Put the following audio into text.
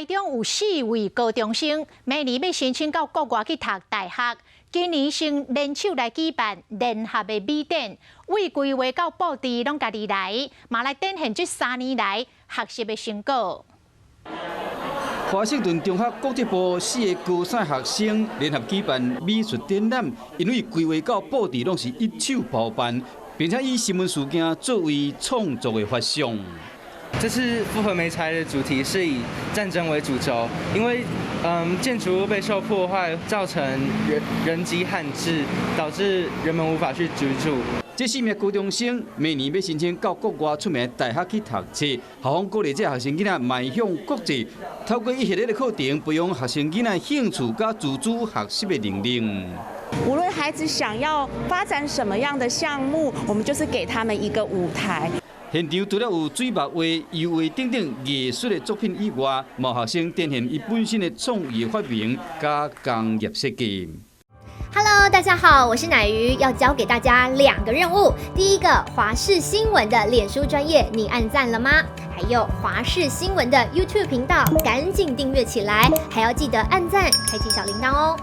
台中有4位高中生，明年要申请到国外去读大学。今年先联手来举办联合的美展，为规划到布置拢家己来，嘛来展现这3年来学习的成果。华盛顿中学国际部4个高三学生联合举办美术展览，因为规划到布置拢是一手包办，并且以新闻事件作为创作的发想。这次复合媒材的主题是以战争为主轴，因为建筑物被受破坏，造成人迹罕至，导致人们无法去居住。这4名高中生明年要申请到国外出名大学去读册，校方鼓励这学生囡仔迈向国际，透过一系列的课程，培养学生囡仔兴趣加自主学习的能力。无论孩子想要发展什么样的项目，我们就是给他们一个舞台。现场除了有水墨画、油画等等艺术的作品以外，毛学生展现伊本身的创意发明加工业设计。Hello， 大家好，我是乃瑜，要教给大家2个任务。第一个，华视新闻的脸书专页，你按赞了吗？还有华视新闻的 YouTube 频道，赶紧订阅起来，还要记得按赞，开启小铃铛哦。